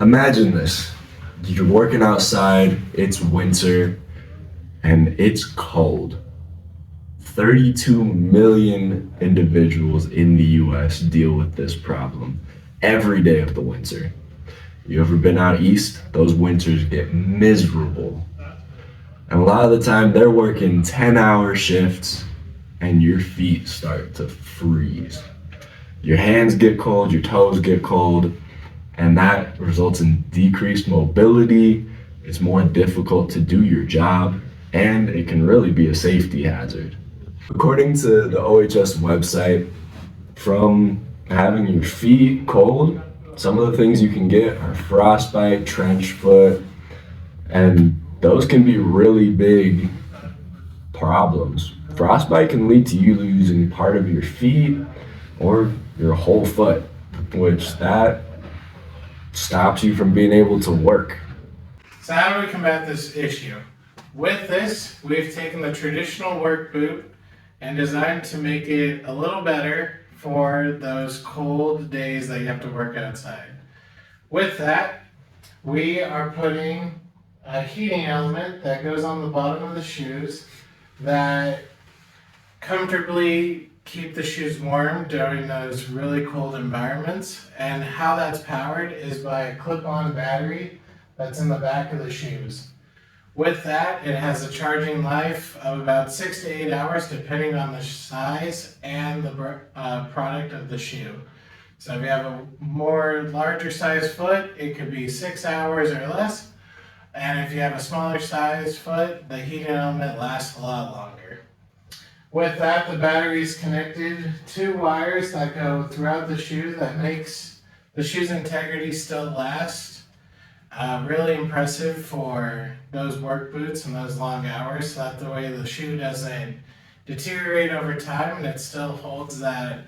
Imagine this. You're working outside, it's winter, and it's cold. 32 million individuals in the US deal with this problem every day of the winter. You ever been out east? Those winters get miserable. And a lot of the time they're working 10-hour shifts and your feet start to freeze. Your hands get cold, your toes get cold, and that results in decreased mobility. It's more difficult to do your job, and it can really be a safety hazard. According to the OHS website, from having your feet cold, some of the things you can get are frostbite, trench foot, and those can be really big problems. Frostbite can lead to you losing part of your feet or your whole foot, which that stops you from being able to work. So how do we combat this issue? With this, we've taken the traditional work boot and designed to make it a little better for those cold days that you have to work outside. With that, we are putting a heating element that goes on the bottom of the shoes that comfortably keep the shoes warm during those really cold environments. And how that's powered is by a clip-on battery that's in the back of the shoes. With that, it has a charging life of about 6 to 8 hours depending on the size and the product of the shoe. So if you have a more larger size foot, it could be 6 hours or less. And if you have a smaller size foot, the heating element lasts a lot longer. With that, the battery is connected to wires that go throughout the shoe that makes the shoe's integrity still last. Really impressive for those work boots and those long hours, so that the way the shoe doesn't deteriorate over time and it still holds that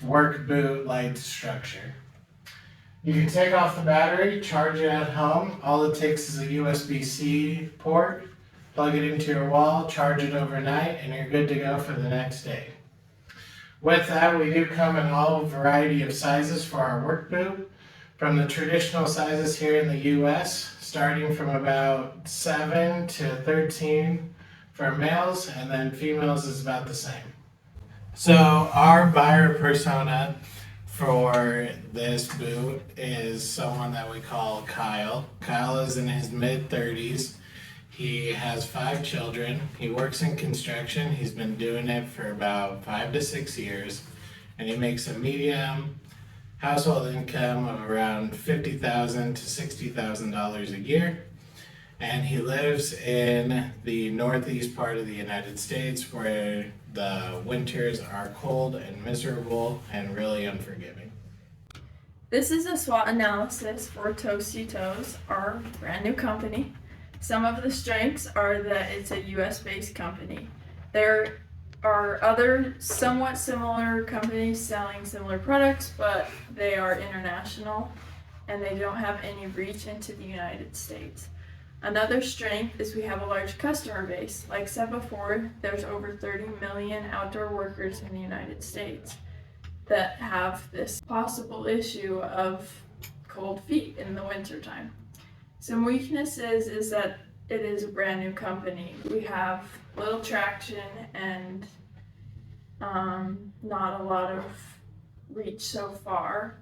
work boot like structure. You can take off the battery, charge it at home. All it takes is a USB-C port, plug it into your wall, charge it overnight, and you're good to go for the next day. With that, we do come in all variety of sizes for our work boot. From the traditional sizes here in the US, starting from about 7 to 13 for males, and then females is about the same. So our buyer persona for this boot is someone that we call Kyle. Kyle is in his mid-30s. He has 5 children. He works in construction. He's been doing it for about 5 to 6 years, and he makes a medium household income of around $50,000 to $60,000 a year. And he lives in the northeast part of the United States where the winters are cold and miserable and really unforgiving. This is a SWOT analysis for Toasty Toes, our brand new company. Some of the strengths are that it's a US based company. There are other somewhat similar companies selling similar products, but they are international and they don't have any reach into the United States. Another strength is we have a large customer base. Like said before, there's over 30 million outdoor workers in the United States that have this possible issue of cold feet in the wintertime. Some weaknesses is that it is a brand new company. We have little traction and not a lot of reach so far.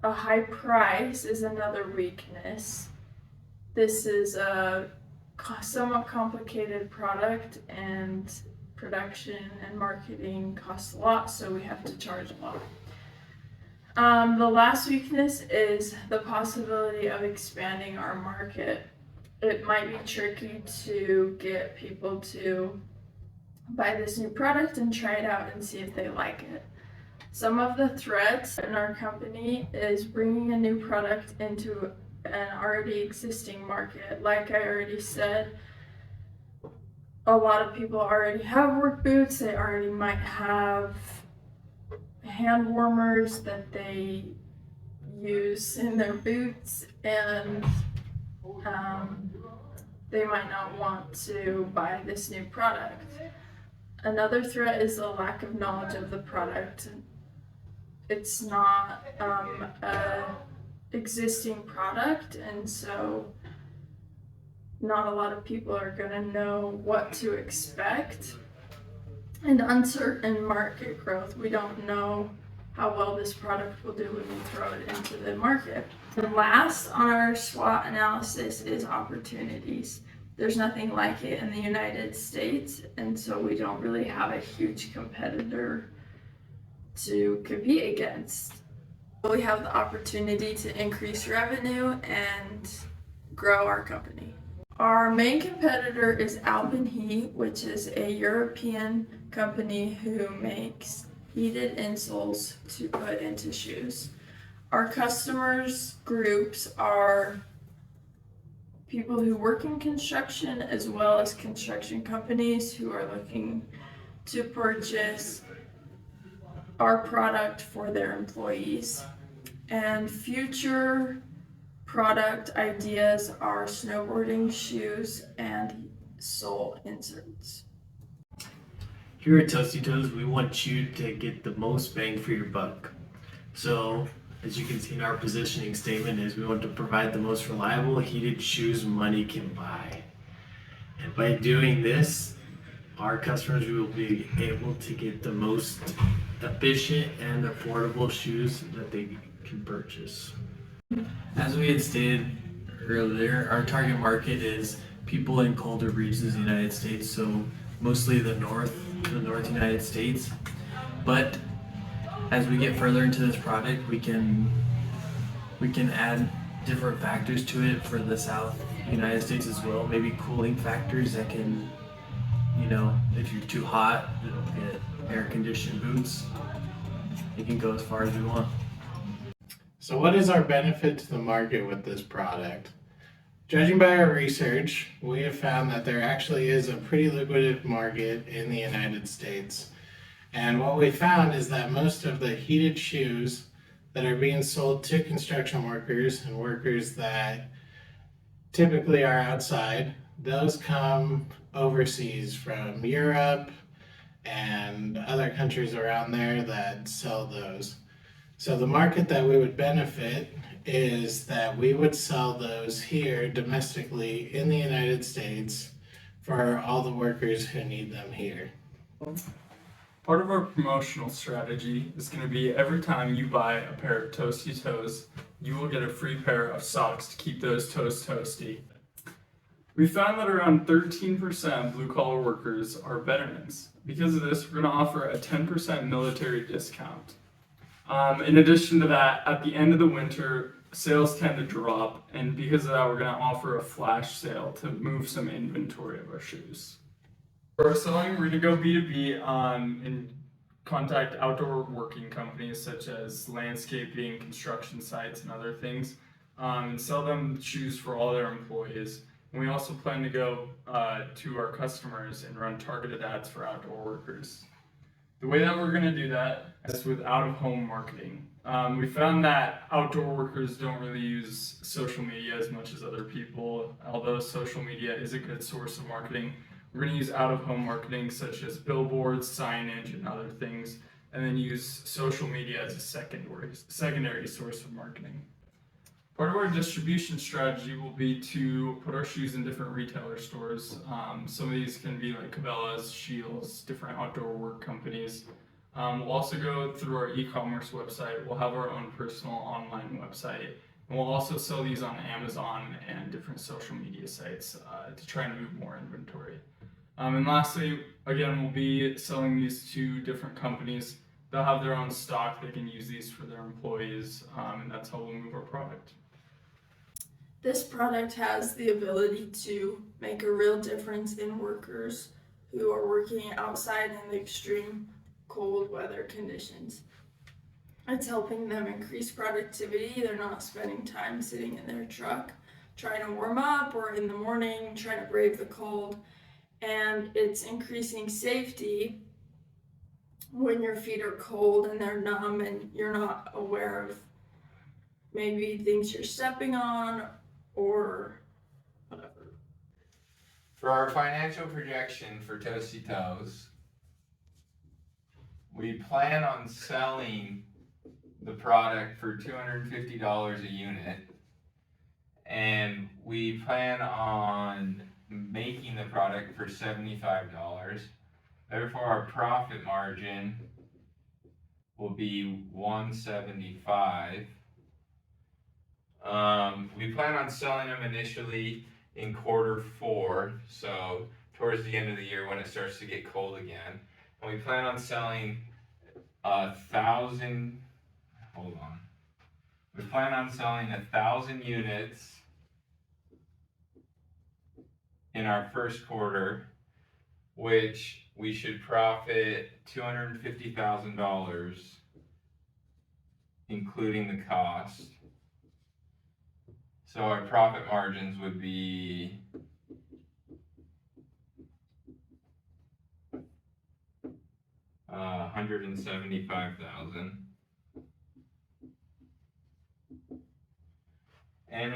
A high price is another weakness. This is a somewhat complicated product, and production and marketing costs a lot, so we have to charge a lot. The last weakness is the possibility of expanding our market. It might be tricky to get people to buy this new product and try it out and see if they like it. Some of the threats in our company is bringing a new product into an already existing market. Like I already said, a lot of people already have work boots. They already might have hand warmers that they use in their boots, and they might not want to buy this new product. Another threat is the lack of knowledge of the product. It's not a existing product, and so not a lot of people are going to know what to expect. And uncertain market growth, we don't know how well this product will do when we throw it into the market. The last on our SWOT analysis is opportunities. There's nothing like it in the United States, and so we don't really have a huge competitor to compete against. We have the opportunity to increase revenue and grow our company. Our main competitor is Alpenheat, which is a European company who makes heated insoles to put into shoes. Our customers groups are people who work in construction as well as construction companies who are looking to purchase our product for their employees. And future product ideas are snowboarding shoes and sole inserts. Here at Toasty Toes, we want you to get the most bang for your buck. So, as you can see in our positioning statement, is we want to provide the most reliable heated shoes money can buy. And by doing this, our customers will be able to get the most efficient and affordable shoes that they can purchase. As we had stated earlier, our target market is people in colder regions of the United States, so mostly the North United States. But as we get further into this product, we can add different factors to it for the South United States as well. Maybe cooling factors that can, if you're too hot, it'll get air-conditioned boots. It can go as far as we want. So what is our benefit to the market with this product? Judging by our research, we have found that there actually is a pretty lucrative market in the United States. And what we found is that most of the heated shoes that are being sold to construction workers and workers that typically are outside, those come overseas from Europe and other countries around there that sell those. So the market that we would benefit is that we would sell those here domestically in the United States for all the workers who need them here. Part of our promotional strategy is going to be every time you buy a pair of Toasty Toes, you will get a free pair of socks to keep those toes toasty. We found that around 13% of blue-collar workers are veterans. Because of this, we're going to offer a 10% military discount. In addition to that, at the end of the winter, sales tend to drop, and because of that, we're going to offer a flash sale to move some inventory of our shoes. For our selling, we're going to go B2B and contact outdoor working companies such as landscaping, construction sites, and other things, and sell them shoes for all their employees. And we also plan to go to our customers and run targeted ads for outdoor workers. The way that we're going to do that is with out-of-home marketing. We found that outdoor workers don't really use social media as much as other people. Although social media is a good source of marketing, we're going to use out-of-home marketing such as billboards, signage, and other things, and then use social media as a secondary source of marketing. Part of our distribution strategy will be to put our shoes in different retailer stores. Some of these can be like Cabela's, Shields, different outdoor work companies. We'll also go through our e-commerce website. We'll have our own personal online website. And we'll also sell these on Amazon and different social media sites to try and move more inventory. And lastly, again, we'll be selling these to different companies. They'll have their own stock. They can use these for their employees, and that's how we'll move our product. This product has the ability to make a real difference in workers who are working outside in the extreme cold weather conditions. It's helping them increase productivity. They're not spending time sitting in their truck trying to warm up or in the morning trying to brave the cold. And it's increasing safety when your feet are cold and they're numb and you're not aware of maybe things you're stepping on or whatever. For our financial projection for Toasty Toes, we plan on selling the product for $250 a unit, and we plan on making the product for $75. Therefore, our profit margin will be $175. We plan on selling them initially in Q4, so towards the end of the year when it starts to get cold again. And we plan on selling 1,000. Hold on. We plan on selling 1,000 units in our first quarter, which we should profit $250,000, including the cost. So our profit margins would be $175,000. And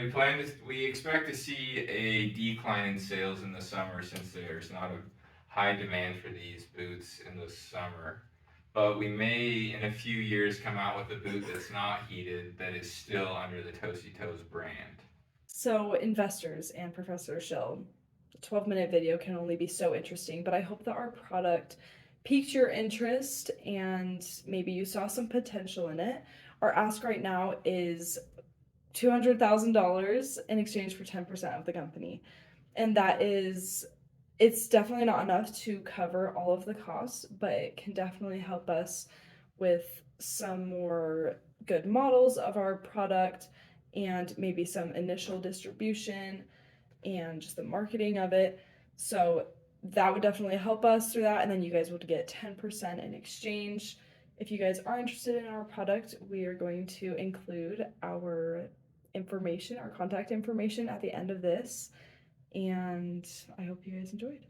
we expect to see a decline in sales in the summer since there's not a high demand for these boots in the summer. But we may, in a few years, come out with a boot that's not heated that is still under the Toasty Toes brand. So, investors and Professor Schill, a 12-minute video can only be so interesting, but I hope that our product piqued your interest and maybe you saw some potential in it. Our ask right now is $200,000 in exchange for 10% of the company. And it's definitely not enough to cover all of the costs, but it can definitely help us with some more good models of our product and maybe some initial distribution and just the marketing of it. So that would definitely help us through that. And then you guys would get 10% in exchange. If you guys are interested in our product, we are going to include our information, our contact information at the end of this. And I hope you guys enjoyed.